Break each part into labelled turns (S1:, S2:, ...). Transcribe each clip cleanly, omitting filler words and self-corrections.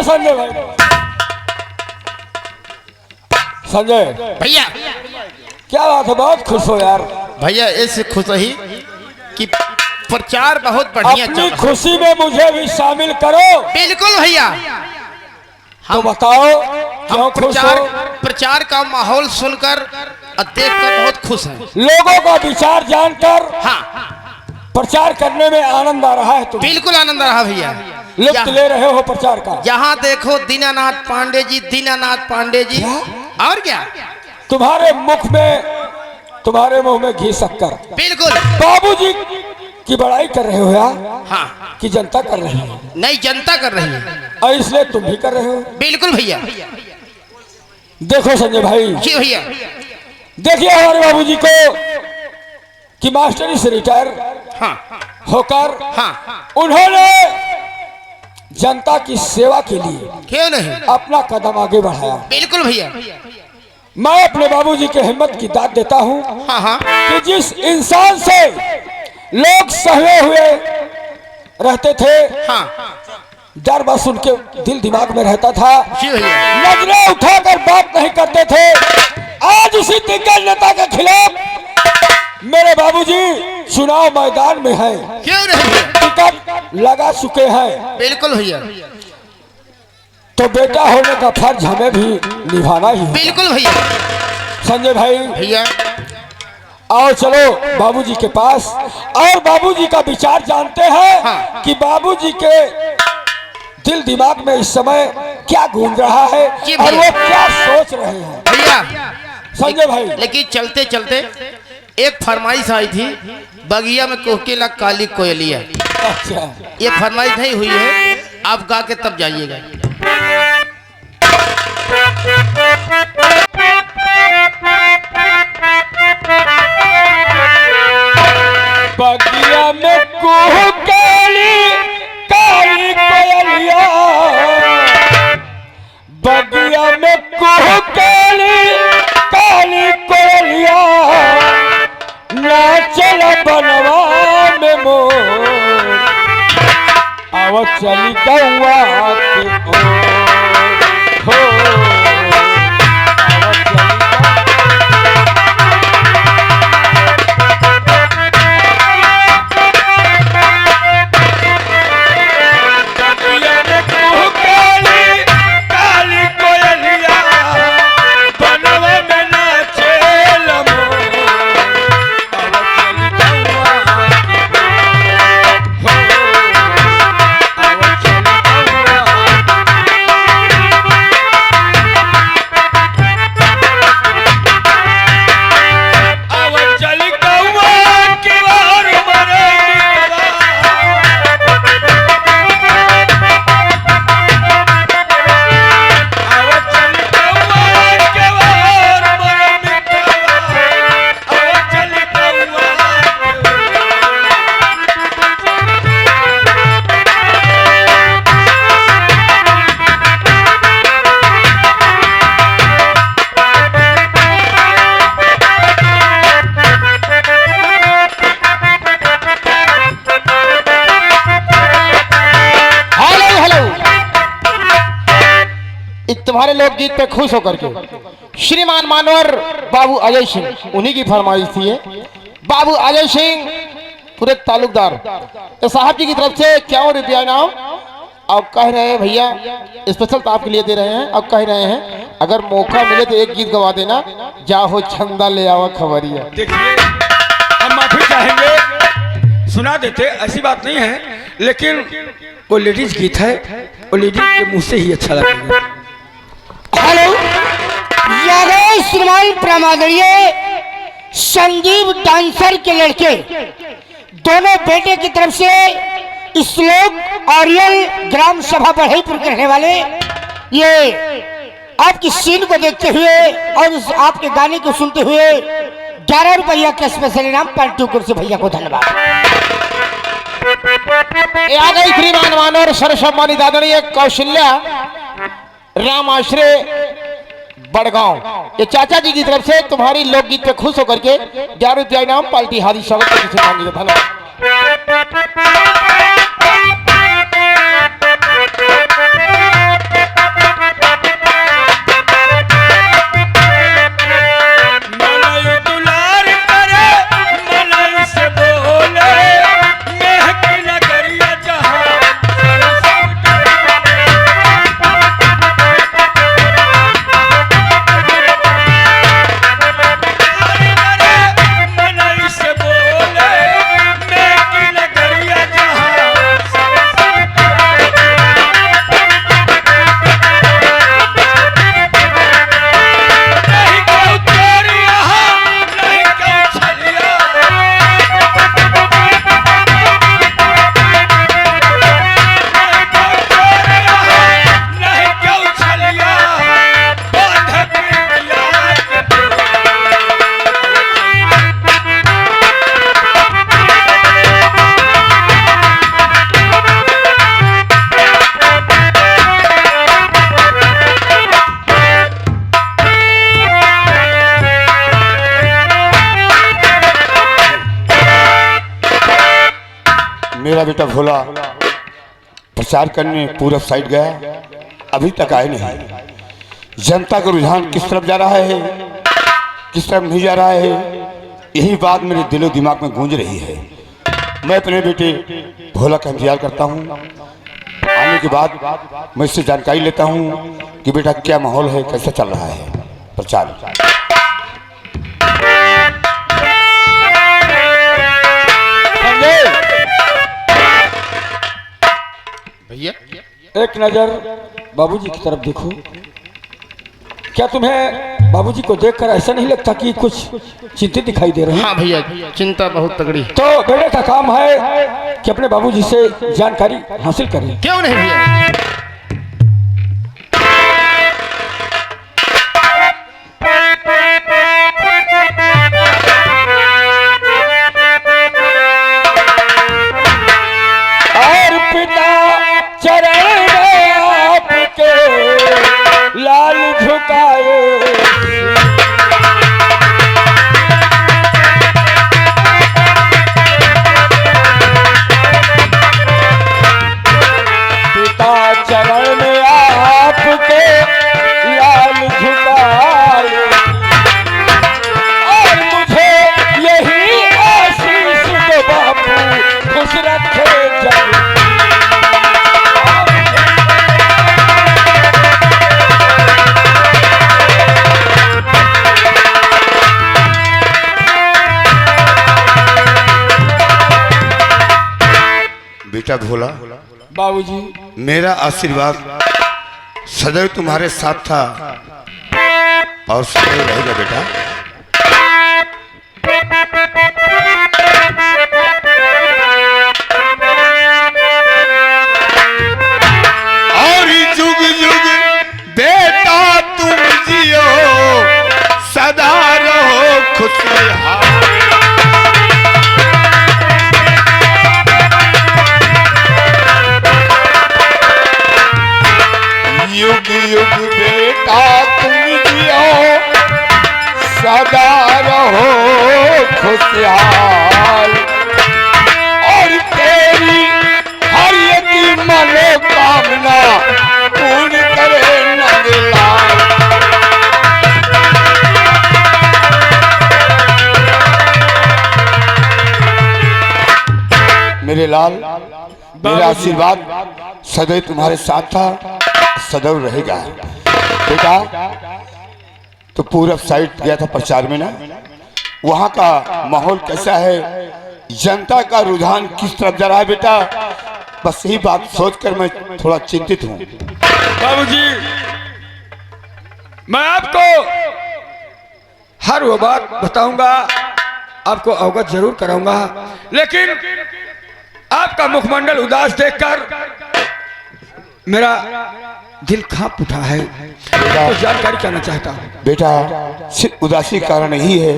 S1: संजय भाई, संजय
S2: भैया।
S1: क्या बात है, बहुत खुश हो यार
S2: भैया ऐसे खुश ही कि प्रचार बहुत बढ़िया चल
S1: अपनी
S2: रहा है।
S1: खुशी में मुझे भी शामिल करो।
S2: बिल्कुल भैया।
S1: तो बताओ क्यों
S2: हम
S1: खुश हो?
S2: प्रचार का माहौल सुनकर और देखकर बहुत खुश हैं।
S1: लोगों का विचार जानकर
S2: हाँ
S1: प्रचार करने में आनंद आ रहा है तुम्हें?
S2: बिल्कुल आनंद रहा भैया।
S1: लुत्फ ले रहे हो प्रचार का।
S2: यहाँ देखो दीनानाथ पांडे जी, दीनानाथ पांडे जी। और क्या
S1: तुम्हारे तुम्हारे मुंह में घी शक्कर।
S2: बिल्कुल।
S1: बाबूजी की बड़ाई कर रहे हो यार?
S2: हाँ
S1: कि जनता कर रही है?
S2: नहीं, जनता कर रही है।
S1: और इसलिए तुम भी कर रहे हो?
S2: बिल्कुल भैया।
S1: देखो संजय भाई
S2: जी भैया।
S1: देखिए हमारे बाबूजी को कि मास्टरी से रिटायर
S2: हाँ
S1: होकर
S2: हाँ
S1: उन्होंने जनता की सेवा के लिए
S2: क्यों नहीं,
S1: अपना कदम आगे बढ़ाया।
S2: बिल्कुल भैया।
S1: मैं अपने बाबूजी के हिम्मत की दाद देता हूँ
S2: हाँ हाँ
S1: कि जिस इंसान से लोग सहवे हुए रहते थे,
S2: हाँ
S1: डर बस उनके दिल दिमाग में रहता था,
S2: जी भैया।
S1: नजरें उठाकर बात नहीं करते थे, आज उसी दिग्गज नेता के खिलाफ मेरे बाबूजी चुनाव मैदान में हैं,
S2: क्यों नहीं भैया।
S1: टिकट लगा चुके हैं।
S2: बिल्कुल भैया।
S1: तो बेटा होने का फर्ज हमें भी निभाना ही है।
S2: बिल्कुल भैया।
S1: संजय भाई
S2: भैया
S1: आओ चलो बाबूजी के पास और बाबूजी का विचार जानते हैं।
S2: हाँ।
S1: कि बाबूजी के दिल दिमाग में इस समय क्या गूंज रहा है
S2: जी
S1: और
S2: भैया।
S1: वो क्या सोच रहे हैं।
S2: भैया
S1: संजय भाई
S2: लेकिन चलते चलते एक फरमाइश आई थी, बगिया में कोकिला काली कोयलिया।
S1: अच्छा
S2: ये फरमाइश नहीं हुई है, आप गा के तब जाइएगा।
S1: बगिया में कोकिली काली कोयलिया, बगिया में कोकिली काली कोयलिया, नाचल बनवा में मोर, आव चली गौआ के ओर, हो आव चली
S3: तुम्हारे लोकगीत पे खुश होकर के श्रीमान मानवर बाबू अजय सिंह, उन्हीं की फरमाइश थी। बाबू अजय सिंह पूरे तालुकदार तो साहब जी की तरफ से 51 रुपया इनाम। अब कह रहे हैं भैया स्पेशल तो आपके लिए दे रहे हैं। अब कह रहे हैं अगर मौका मिले तो एक गीत गवा देना, जाहो छंदा ले आवा खबरिया।
S1: देखिए हम माफी चाहेंगे, सुना देते, ऐसी बात नहीं है, लेकिन वो लेडीज गीत है, वो लेडीज के मुंह से ही अच्छा लगेगा।
S4: हेलो, श्रीमान प्रमादनीय संजीव डांसर के लड़के दोनों बेटे की तरफ से श्लोक ऑरियल ग्राम सभा बढ़ईपुर के रहने वाले ये आपकी सीन को देखते हुए और उस आपके गाने को सुनते हुए 11 रुपया का स्पेशल इनाम पार्टी से भैया को धन्यवाद।
S3: आ गई श्रीमान मानवर सर्वसम्मानित आदरणीय कौशल्या राम आश्रय बड़गांव, ये चाचा जी की तरफ से तुम्हारी लोकगीत पे खुश होकर के 11 रुपया इनाम पार्टी हादी स्वागत करते हैं। धन्यवाद।
S5: मेरा बेटा भोला प्रचार करने पूरब साइड गया, अभी तक आए नहीं। जनता का रुझान किस तरफ जा रहा है, किस तरफ नहीं जा रहा है, यही बात मेरे दिलो दिमाग में गूंज रही है। मैं अपने बेटे भोला का इंतजार करता हूँ। आने के बाद मैं इससे जानकारी लेता हूँ कि बेटा क्या माहौल है, कैसा चल रहा है प्रचार।
S2: भैया
S1: एक नजर बाबूजी की तरफ देखो। क्या तुम्हें बाबूजी को देखकर ऐसा नहीं लगता कि कुछ चिंतित दिखाई दे रहे हैं?
S2: हाँ भैया, चिंता बहुत तगड़ी।
S1: तो बेटे का काम है कि अपने बाबूजी से जानकारी हासिल करें।
S2: क्यों नहीं भैया?
S1: और पिता चरण में आपके लाल झुकाए, पिता चरण में आपके लाल झुकाए, और मुझे यही आशीष दो बापू, खुश रखे जब।
S5: बेटा भोला,
S1: बाबूजी,
S5: मेरा आशीर्वाद सदैव तुम्हारे साथ था और सदैव रहेगा बेटा। और जुग जुग बेटा तुम जियो, सदा रहो खुशहाल। युग युग बेटा तुम जियो, सदा रहो खुशहाल। और तेरी हर एक मनोकामना पूर्ण करे नंदलाल। मेरे लाल, मेरा आशीर्वाद सदैव तुम्हारे साथ था, सदैव रहेगा। बेटा तो पूरब साइड गया था प्रचार में ना, वहाँ का माहौल कैसा है, जनता का रुझान किस तरफ जा रहा है बेटा, बस यही बात सोचकर मैं थोड़ा चिंतित हूँ।
S1: बाबूजी, मैं आपको हर वो बात बताऊंगा, आपको अवगत जरूर कराऊंगा, लेकिन आपका मुखमंडल उदास देखकर मेरा दिल कांप उठा है। तो जानकारी करना चाहता हूँ।
S5: बेटा सिर्फ उदासी का कारण यही है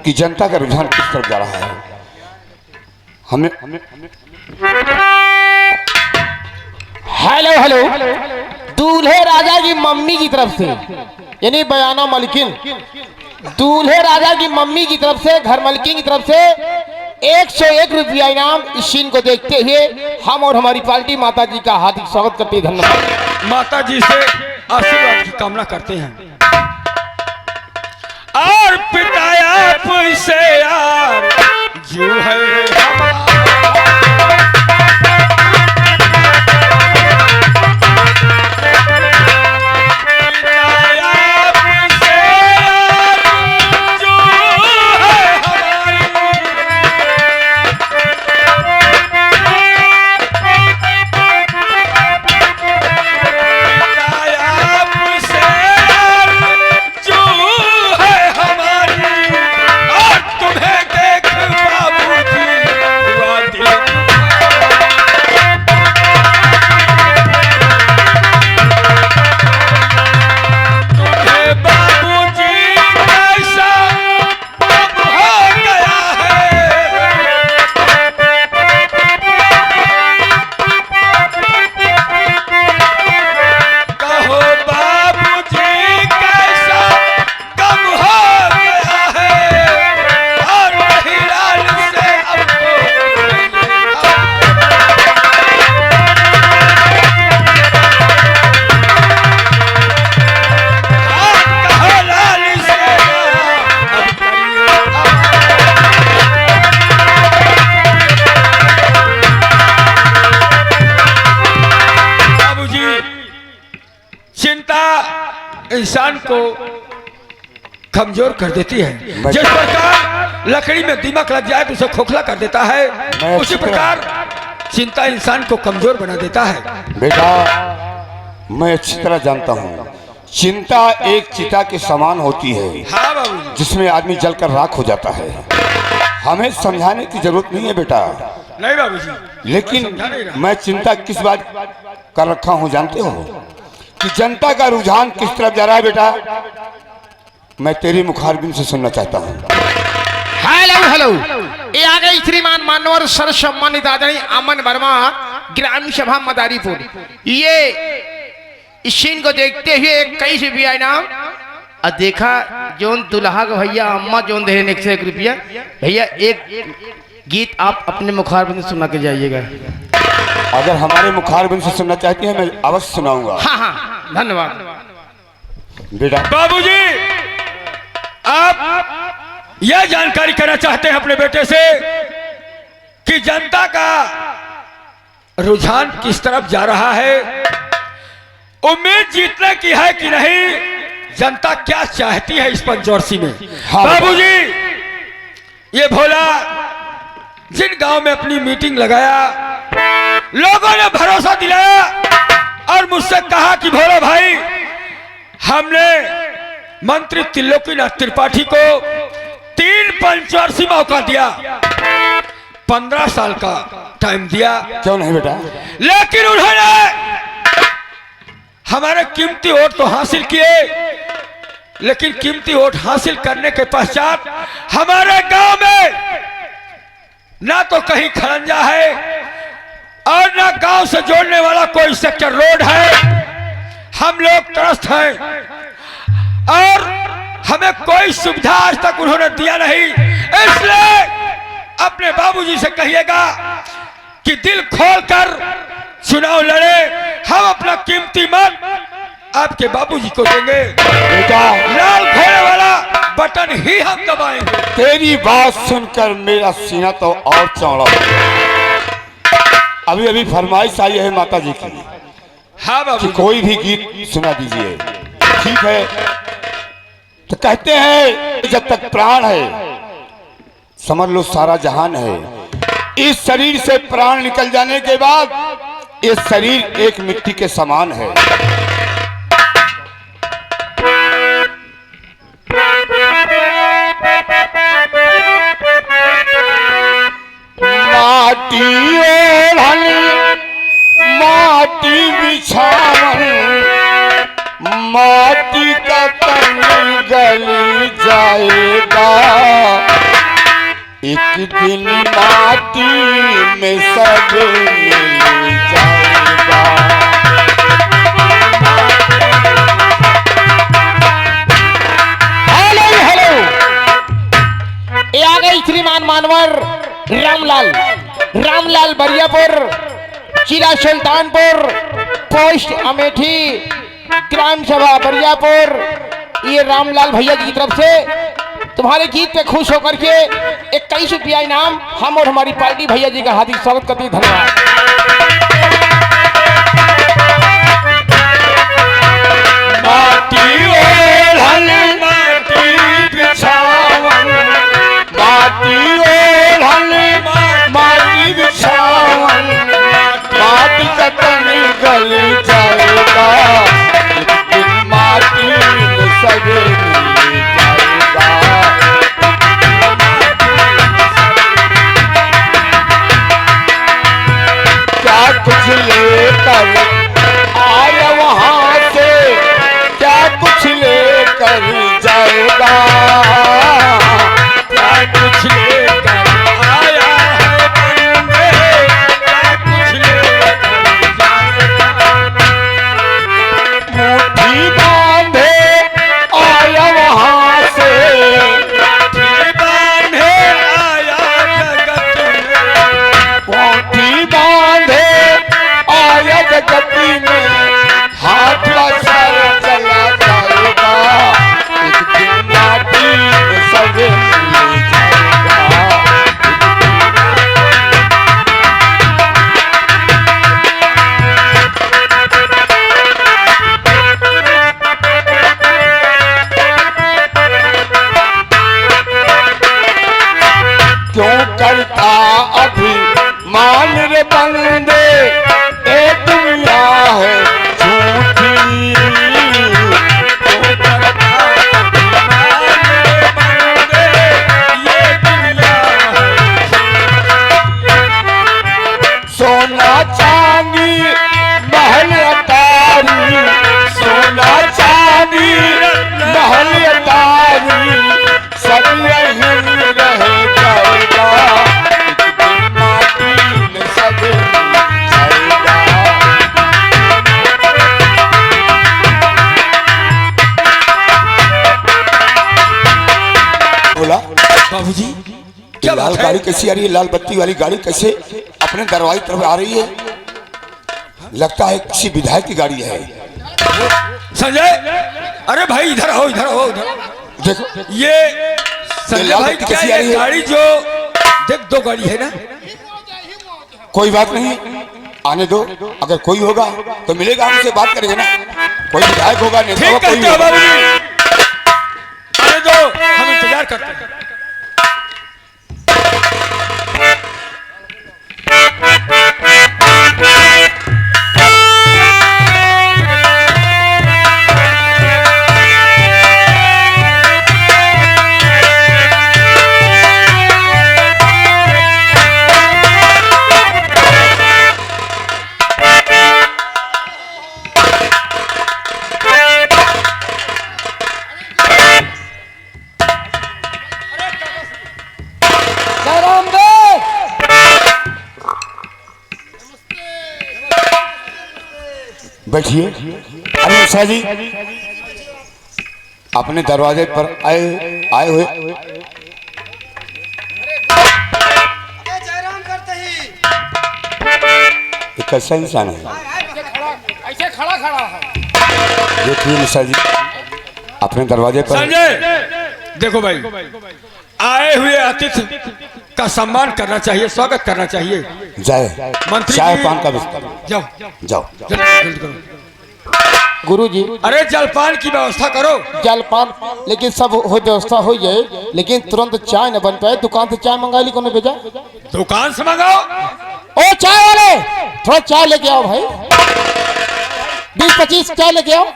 S5: कि जनता का रुझान किस तरफ जा रहा है। हमने
S3: हेलो हेलो, दूल्हे राजा की मम्मी की तरफ से, यानी बयाना मलकिन, दूल्हे राजा की मम्मी की तरफ से, घर मलकिन की तरफ से 101 रुपया इनाम। इस सीन को देखते हुए हम और हमारी पार्टी माता जी का हार्दिक स्वागत करते हैं। धन्यवाद।
S1: माता जी से आशीर्वाद की कामना करते हैं। और पिता आप से यार जो है को कमजोर कर देती है। जिस प्रकार लकड़ी में दीमक लग जाए तो उसे खोखला कर देता है, उसी प्रकार चिंता इंसान को कमजोर बना देता है।
S5: बेटा, मैं अच्छी तरह जानता हूँ, चिंता एक चिता के समान होती है
S1: हाँ बाबूजी।
S5: जिसमें आदमी जलकर राख हो जाता है। हमें समझाने की जरूरत नहीं है बेटा,
S1: नहीं बाबूजी,
S5: लेकिन मैं चिंता किस बात कर रखा हूँ जानते हो कि जनता का रुझान किस तरफ जा रहा है। बेटा, मैं तेरी मुखारबिन से सुनना चाहता हूँ।
S3: हेलो हेलो, ये आ गई श्रीमान मानवर सर सम्मानित आदरणीय अमन वर्मा, ग्राम सभा मदारीपुर। ये इस सीन को देखते हुए कई से भी आए नाम और देखा जोन दुल्हा का भैया अम्मा जोन दे रहे 101 रुपया। भैया एक गीत आप अपने मुखारबिन से सुना के जाइएगा।
S5: अगर हमारे मुखारबिन से सुनना चाहती है मैं अवश्य सुनाऊंगा।
S3: हाँ हाँ, धन्यवाद
S5: बेटा,
S1: बाबूजी, आप यह जानकारी करना चाहते हैं अपने बेटे से कि जनता का रुझान किस तरफ जा रहा है, उम्मीद जीतने की है कि नहीं, जनता क्या चाहती है इस पंचवर्षी में।
S5: हाँ
S1: बाबूजी, ये भोला जिन गांव में अपनी मीटिंग लगाया, लोगों ने भरोसा दिलाया और मुझसे कहा कि भोला भाई, हमने मंत्री त्रिलोकीनाथ त्रिपाठी को 3 पंचवर्षीय मौका दिया, 15 साल का टाइम दिया,
S5: क्यों नहीं बेटा,
S1: लेकिन उन्होंने हमारे कीमती वोट तो हासिल किए, लेकिन कीमती वोट हासिल करने के पश्चात हमारे गांव में ना तो कहीं खड़ंजा है और ना गांव से जोड़ने वाला कोई सेक्टर रोड है। हम लोग त्रस्त हैं और हमें कोई सुविधा आज तक उन्होंने दिया नहीं। इसलिए अपने बाबूजी से कहिएगा कि दिल खोलकर चुनाव लड़े, हम अपना कीमती मत आपके बाबूजी को देंगे।
S5: बेटा,
S1: लाल घोड़े वाला बटन ही हम दबाएंगे।
S5: तेरी बात सुनकर मेरा सीना तो और चौड़ा हो गया। अभी अभी फरमाइश आई है माता जी की
S1: हाँ
S5: कि
S1: बाबू,
S5: कोई भी गीत सुना दीजिए। ठीक है, तो कहते हैं जब तक प्राण है समझ लो सारा जहान है। इस शरीर से प्राण निकल जाने के बाद ये शरीर एक मिट्टी के समान है। माटी ओढ़ल माटी बिछावन, माटी का तन गल जाएगा, एक दिन माटी में सब मिल जाएगा।
S3: हेलो हेलो, ये आ गई श्रीमान मानवर रामलाल बरियापुर, जिला सुल्तानपुर, पोस्ट अमेठी, ग्राम सभा बरियापुर। ये रामलाल भैया जी की तरफ से तुम्हारे गीत पे खुश होकर के 21 रुपया इनाम हम और हमारी पार्टी भैया जी का हार्दिक स्वागत करते हैं। धन्यवाद।
S5: माटी ओढ़ल माटी बिछावन, माटी ओढ़ल माटी बिछावन, माटी का तन गल जाएगा, एक दिन माटी में सब मिल जाएगा। क्या कुछ लेकर आया वहां से, क्या कुछ लेकर जाएगा, क्या कुछ लेकर आया है बंदे, क्या कुछ लेकर जाएगा। मुट्ठी बांधे आया वहां से, मुट्ठी बांधे आया जगत में, मुट्ठी बांधे आया जगत में, हाथ का सर चला जाएगा, एक दिन माटी में सब मिल जाएगा। करता अभी मान रे बंदे, ए दुनिया है झूठी। सोना चांदी महल अटारी, सोना चांदी महल अटारी, सब यहीं रह जाएगा, एक दिन माटी में सब जाएगा। बोला
S1: बाबूजी
S5: क्या
S1: क्या
S5: लाल
S1: बात
S5: गाड़ी
S1: है?
S5: कैसी आ रही है? लाल बत्ती वाली गाड़ी कैसे अपने दरवाजे तरफ आ रही है? लगता है किसी विधायक की गाड़ी है।
S1: संजय, अरे भाई इधर आओ, इधर आओ, इधर।
S5: देखो
S1: ये संजय
S5: लाल
S1: भाई
S5: बत्ती
S1: क्या
S5: कैसी आ रही
S1: ये
S5: है?
S1: गाड़ी जो देख, दो गाड़ी है ना?
S5: कोई बात नहीं, आने दो। अगर कोई होगा तो मिलेगा, हमसे बात करेंगे ना। कोई विधायक होगा, नेता
S1: ठीक
S5: होगा, कोई
S1: कहते हो
S5: होगा।
S1: बाबूजी, आने दो, हम इंतजार करते हैं।
S4: जयराम दे।
S5: बैठिए। अरे उषा जी, अपने दरवाजे पर आए हुए
S4: जयराम करते ही
S5: एक कैसा इंसान है?
S3: ऐसे खड़ा खड़ा है।
S5: देखिए निशा जी, अपने दरवाजे पर
S1: संजय देखो भाई, आए हुए अतिथि का सम्मान करना चाहिए, स्वागत करना चाहिए।
S5: जाए
S1: मंत्री
S5: चाय
S1: जी-
S5: पान का बिस्तर।
S1: जाओ
S5: जाओ
S1: जल्दी जल्दी करो।
S3: गुरुजी
S1: अरे जलपान की व्यवस्था करो।
S3: जलपान, लेकिन सब हो व्यवस्था हो जाए, लेकिन तुरंत चाय न बन पाए। दुकान से चाय मंगा ली, कौन भेजा?
S1: दुकान से मंगाओ।
S3: ओ चाय वाले, थोड़ा चाय लेके आओ भाई, 20-25 चाय लेके आओ।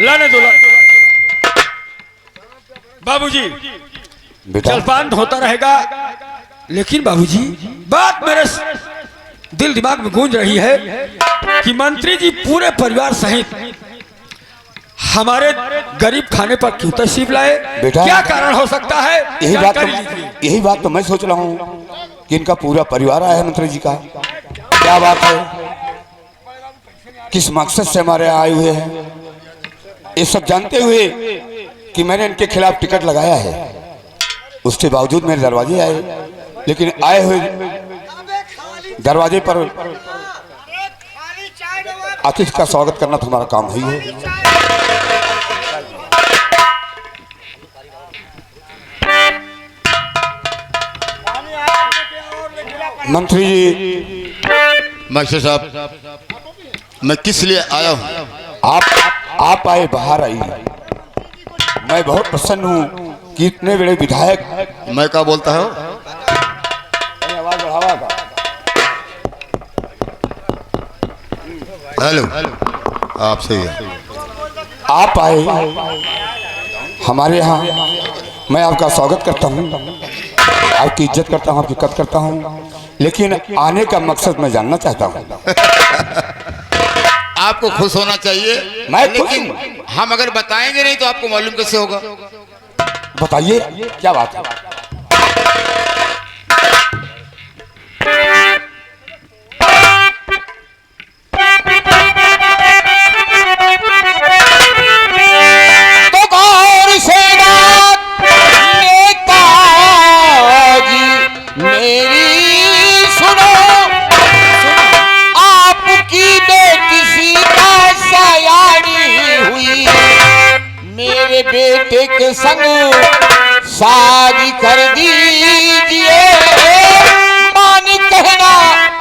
S1: लाने दो, बाबूजी
S5: बेटा,
S1: जलपान होता रहेगा, लेकिन बाबूजी बात मेरे दिल दिमाग में गूंज रही है कि मंत्री जी पूरे परिवार सहित हमारे गरीब खाने पर क्यों तशरीफ लाए?
S5: बेटा,
S1: क्या कारण हो सकता है? जानकारी लीजिए।
S5: यही बात तो मैं सोच रहा हूँ कि इनका पूरा परिवार आया है मंत्री जी का। क्या बात है, किस मकसद से हमारे यहाँ आए हुए हैं? ये सब जानते हुए कि मैंने इनके खिलाफ टिकट लगाया है, उसके बावजूद मेरे दरवाजे आए। लेकिन आए हुए दरवाजे पर अतिथि का स्वागत करना तो हमारा काम ही है। मंत्री जी,
S6: मास्टर साहब, मैं किस लिए आया हूँ?
S5: आप आए, बाहर आइए। मैं बहुत प्रसन्न हूँ कि इतने बड़े विधायक।
S6: मैं क्या बोलता हूँ?
S5: आवाज बढ़ावा का।
S6: हेलो, आप सही है।
S5: आप आए हमारे यहाँ, मैं आपका स्वागत करता हूँ, आपकी इज्जत करता हूँ, आपकी कदर करता हूँ। लेकिन आने का मकसद मैं जानना चाहता हूँ।
S6: आपको खुश होना चाहिए,
S5: मैं खुश
S6: लेकिन
S5: हूँ।
S6: हम अगर बताएंगे नहीं तो आपको मालूम कैसे होगा?
S5: बताइए क्या बात है?
S3: तो गौर से बात नेताजी मेरी सुनो, आपकी बेटी सीता सयानी हुई, मेरे बेटे के संग शादी कर दीजिए। मान कहना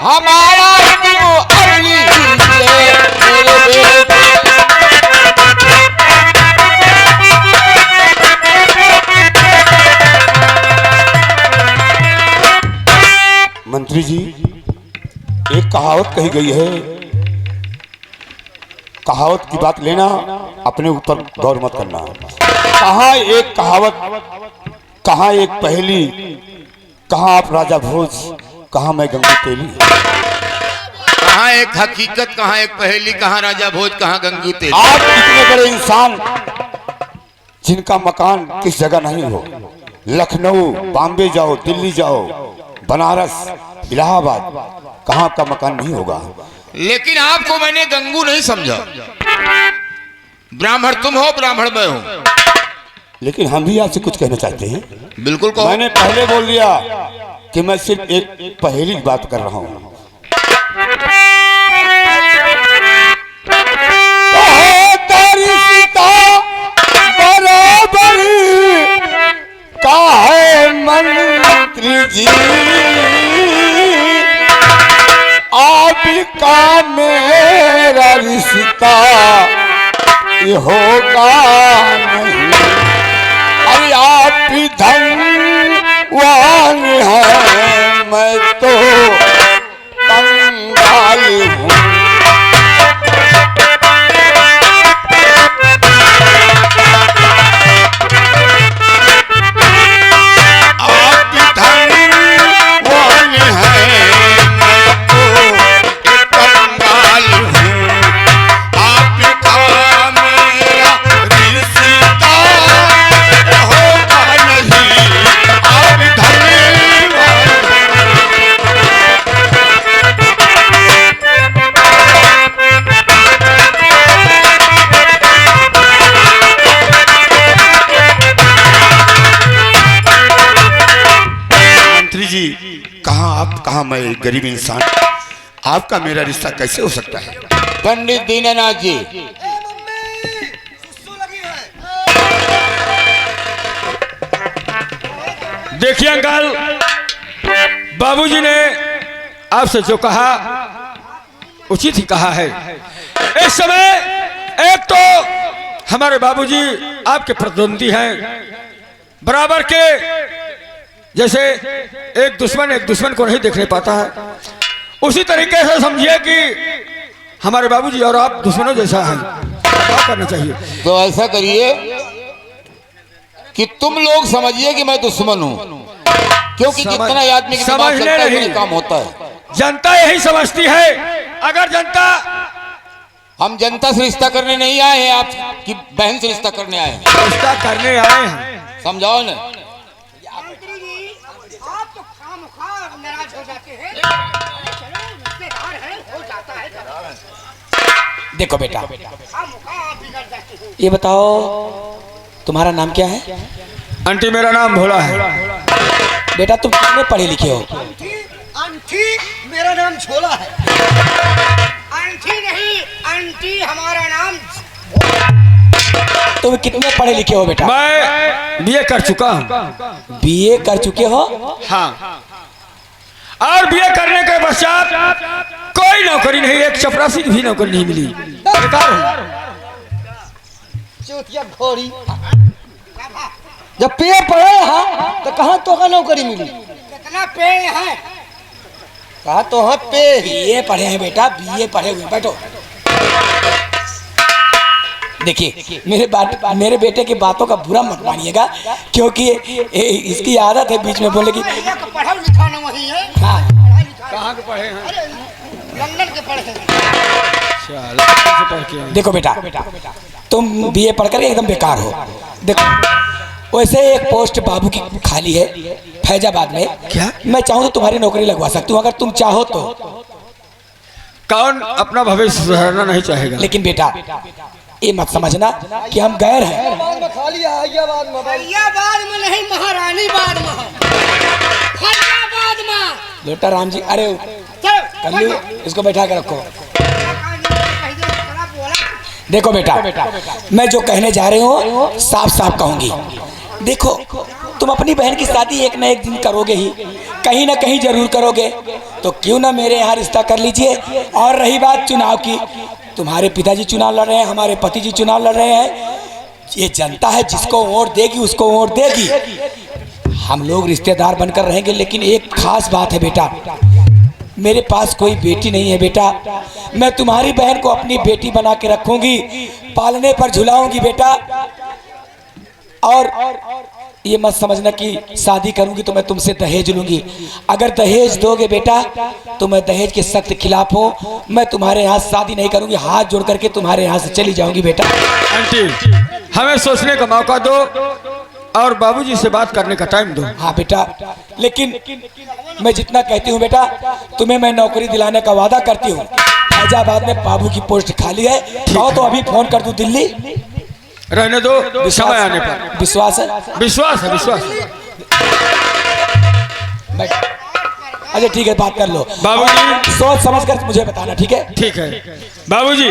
S3: हमारा तुम अगली लीजिए, मेरे बेटे।
S5: कहावत कही गई है, कहावत की बात लेना, अपने ऊपर गौर मत करना। कहाँ एक कहावत, कहाँ एक पहेली, कहाँ आप राजा भोज, कहाँ मैं गंगू तेली।
S2: कहाँ एक हकीकत, कहाँ एक पहेली, कहाँ राजा भोज, कहाँ गंगू तेली।
S5: आप इतने बड़े इंसान जिनका मकान किस जगह नहीं हो, लखनऊ, बॉम्बे जाओ, दिल्ली जाओ, बनारस, इलाहाबाद, कहाँ का मकान नहीं होगा।
S2: लेकिन आपको मैंने गंगू नहीं समझा। ब्राह्मण तुम हो, ब्राह्मण मैं हूं।
S5: लेकिन हम भी आपसे कुछ कहना चाहते हैं।
S2: बिल्कुल कहो।
S5: मैंने पहले बोल दिया कि मैं सिर्फ एक पहेली की बात कर रहा हूं। तेरी सीता बराबर का है मंत्री जी, आपका मेरा रिश्ता ये होगा नहीं। अरे आप धनवान हैं, मैं तो कंगाल हूँ। कहाँ मैं गरीब इंसान, आपका मेरा रिश्ता कैसे हो सकता है।
S3: पंडित दीनानाथ जी,
S1: देखिए अंकल, बाबूजी ने आपसे जो कहा उचित ही कहा है। इस समय एक तो हमारे बाबूजी आपके प्रतिद्वंदी हैं, बराबर के जैसे एक दुश्मन को नहीं देखने पाता है, उसी तरीके से समझिए कि हमारे बाबूजी और आप दुश्मनों जैसा हैं। क्या करना चाहिए?
S3: तो ऐसा करिए कि तुम लोग समझिए कि मैं दुश्मन हूँ, क्योंकि जितना आदमी की दिमाग चलता है वही काम होता है।
S1: जनता यही समझती है। अगर जनता,
S3: हम जनता से रिश्ता करने नहीं आए हैं, आपकी बहन से रिश्ता करने आए हैं।
S1: रिश्ता करने आए हैं,
S3: समझाओ ना।
S4: आप तो खामखा नाराज हो जाते हैं। चलो रिश्तेदार हैं, हो जाता है।
S7: देखो बेटा,
S4: खामखा आप बिगड़ जाते हो।
S7: ये बताओ तुम्हारा नाम क्या है?
S1: आंटी मेरा नाम भोला है।
S7: बेटा तुम कितने पढ़े लिखे हो?
S4: आंटी मेरा नाम झोला है। आंटी नहीं, आंटी हमारा नाम।
S7: तुम कितने पढ़े लिखे हो बेटा?
S1: मैं बीए कर चुका हूँ।
S7: बीए कर चुके हो?
S1: हाँ, और बीए करने के पश्चात कोई नौकरी नहीं, एक चपरासी की भी नौकरी नहीं मिली। बेकार हूँ।
S4: चूतिया घोड़ी। जब पेड़ पड़े यहाँ तो कहाँ तो का नौकरी मिली? कितना पेड़ है? कहा तो हाँ पेड़।
S7: बीए पढ़े हैं बेटा, बीए पढ़े हुए। बैठो। देखिए मेरे बेटे की बातों का बुरा मत मानिएगा, क्योंकि इसकी आदत है बीच में बोले कि
S4: पढ़ा लिखा न वही है।
S7: हाँ,
S1: कहाँ के पढ़े हैं?
S4: लंदन के पढ़े हैं।
S7: देखो बेटा, तुम बीए पढ़कर एकदम बेकार हो। देखो वैसे एक पोस्ट बाबू की खाली है फैजाबाद में।
S1: क्या?
S7: मैं चाहूँ तो तुम्हारी नौकरी लगवा सकती हूँ, अगर तुम चाहो तो।
S1: कौन अपना भविष्य सुधारना नहीं चाहेगा?
S7: लेकिन बेटा ये मत समझना कि हम गैर हैं।
S4: खाली हैदराबाद में नहीं, महारानीबाद में है। फैजाबाद में।
S7: लोटा राम जी, अरे कल्लू इसको बैठा कर रखो। देखो बेटा, मैं जो कहने जा रही हूँ साफ साफ कहूंगी। देखो तुम अपनी बहन की शादी एक न एक दिन करोगे ही, कहीं ना कहीं जरूर करोगे, तो क्यों ना मेरे यहाँ रिश्ता कर लीजिए। और रही बात चुनाव की, तुम्हारे पिताजी चुनाव लड़ रहे हैं, हमारे पति जी चुनाव लड़ रहे हैं। ये जनता है, जिसको वोट देगी उसको वोट देगी। हम लोग रिश्तेदार बनकर रहेंगे, लेकिन एक खास बात है बेटा, मेरे पास कोई बेटी नहीं है बेटा। मैं तुम्हारी बहन को अपनी बेटी बना के रखूंगी, पालने पर झुलाऊंगी बेटा। और ये मत समझना कि शादी करूंगी तो मैं तुमसे दहेज लूंगी। अगर दहेज दोगे बेटा तो मैं दहेज के सख्त खिलाफ हूँ। मैं तुम्हारे यहाँ शादी नहीं करूंगी, हाथ जोड़ करके तुम्हारे यहाँ से चली जाऊंगी बेटा।
S1: आंटी, हमें सोचने का मौका दो और बाबूजी से बात करने का टाइम दो।
S7: हाँ बेटा, लेकिन मैं जितना कहती हूँ बेटा, तुम्हें मैं नौकरी दिलाने का वादा करती हूँ। फैजाबाद में बाबू की पोस्ट खाली है, कहो तो अभी फोन कर दूं दिल्ली।
S1: रहने दो, समय आने पर।
S7: विश्वास है?
S1: विश्वास है, विश्वास है।
S7: अच्छा ठीक है, बात कर लो
S1: बाबूजी।
S7: सोच समझ कर मुझे बताना, ठीक है?
S1: ठीक है बाबूजी।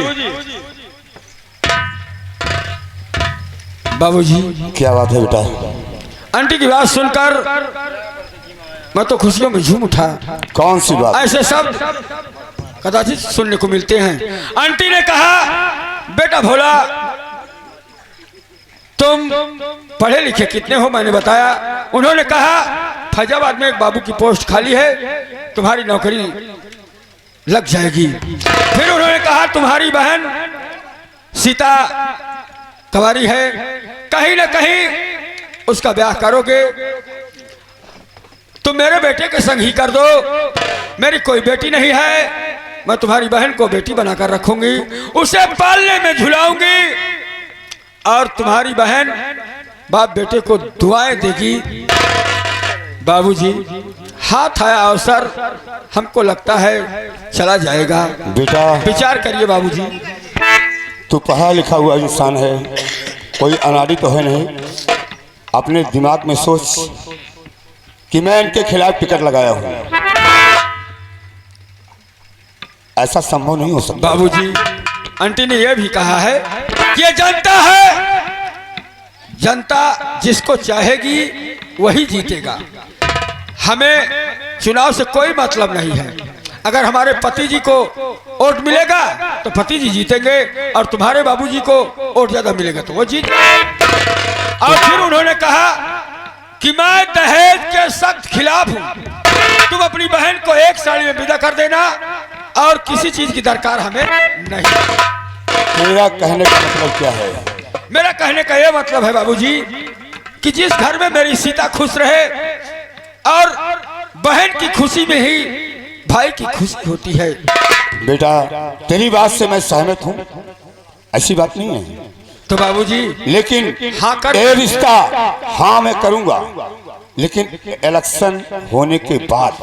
S1: बाबूजी,
S5: क्या बात है बेटा?
S1: आंटी की बात सुनकर मैं तो खुशियों में झूम उठा।
S5: कौन सी बात?
S1: ऐसे सब कदाचित सुनने को मिलते हैं। आंटी ने कहा, बेटा भोला तुम पढ़े लिखे कितने हो? मैंने बताया। उन्होंने कहा फैजाबाद में एक बाबू की पोस्ट खाली है, तुम्हारी नौकरी लग जाएगी। फिर उन्होंने कहा तुम्हारी बहन सीता कुंवारी है, कहीं ना कहीं उसका ब्याह करोगे तो मेरे बेटे के संग ही कर दो। मेरी कोई बेटी नहीं है, मैं तुम्हारी बहन को बेटी बनाकर रखूंगी, उसे पालने में झुलाऊंगी और तुम्हारी बहन बाप बेटे को दुआएं देगी। बाबूजी, हाथ आया अवसर हमको लगता है चला जाएगा।
S5: बेटा
S1: विचार करिए बाबूजी।
S5: तू पढ़ा लिखा हुआ इंसान है, कोई अनाड़ी तो है नहीं। अपने दिमाग में सोच कि मैं इनके खिलाफ टिकट लगाया हूं, ऐसा संभव नहीं हो सकता।
S1: बाबूजी, आंटी ने यह भी कहा है ये जनता है, जनता जिसको चाहेगी वही जीतेगा। हमें चुनाव से कोई मतलब नहीं है। अगर हमारे पति जी को वोट मिलेगा तो पति जी जीतेंगे और तुम्हारे बाबूजी को वोट ज्यादा मिलेगा तो वो जीत। और फिर उन्होंने कहा कि मैं दहेज के सख्त खिलाफ हूं। तुम अपनी बहन को एक साड़ी में विदा कर देना और किसी चीज की दरकार हमें नहीं।
S5: मेरा कहने का मतलब क्या है?
S1: मेरा कहने का यह मतलब है बाबूजी कि जिस घर में मेरी सीता खुश रहे और बहन की खुशी में ही भाई की खुशी होती है।
S5: बेटा तेरी बात से मैं सहमत हूँ, ऐसी बात नहीं है।
S1: तो बाबूजी,
S5: लेकिन
S1: हाँ कर।
S5: ये रिश्ता हाँ मैं करूंगा, लेकिन इलेक्शन होने के बाद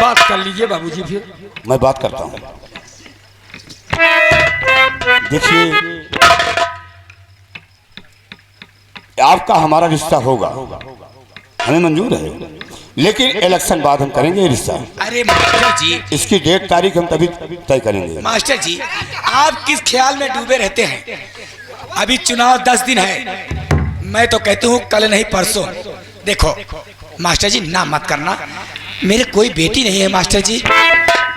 S1: बात कर लीजिए बाबूजी। फिर
S5: मैं बात करता हूँ। देखिए, आपका हमारा रिश्ता होगा, हमें मंजूर है, लेकिन इलेक्शन बाद हम करेंगे ये रिश्ता।
S7: अरे मास्टर जी,
S5: इसकी डेट तारीख हम तभी तय करेंगे।
S7: मास्टर जी आप किस ख्याल में डूबे रहते हैं? अभी चुनाव 10 दिन है। मैं तो कहती हूँ कल नहीं परसों। देखो मास्टर जी, ना मत करना। मेरे कोई बेटी नहीं है मास्टर जी।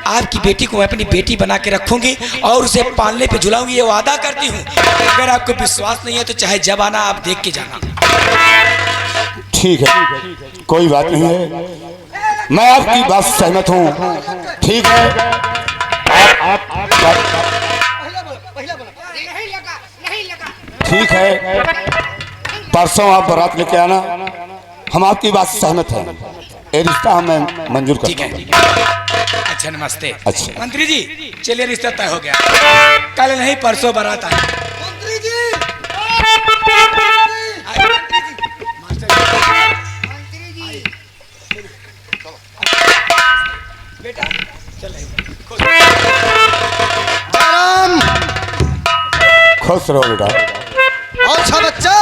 S7: आपकी बेटी को मैं अपनी बेटी बना के रखूंगी और उसे पालने पे झुलाऊंगी, ये वादा करती हूँ। अगर आपको विश्वास नहीं है तो चाहे जब आना आप देख के जाना।
S5: ठीक है, कोई बात नहीं है, मैं आपकी बात से सहमत हूँ। ठीक है, ठीक है, परसों आप बारात लेके आना। हम आपकी बात से सहमत हैं, ये रिश्ता हमें मंजूर
S7: ठीक
S5: करते
S7: है।
S5: हैं।
S7: अच्छा नमस्ते।
S5: अच्छा।
S7: मंत्री जी चलिए, रिश्ता तय हो गया। कल नहीं परसों बारात आए। मंत्री जी, बेटा चले।
S5: खुश रहो बेटा।
S4: अच्छा बच्चा,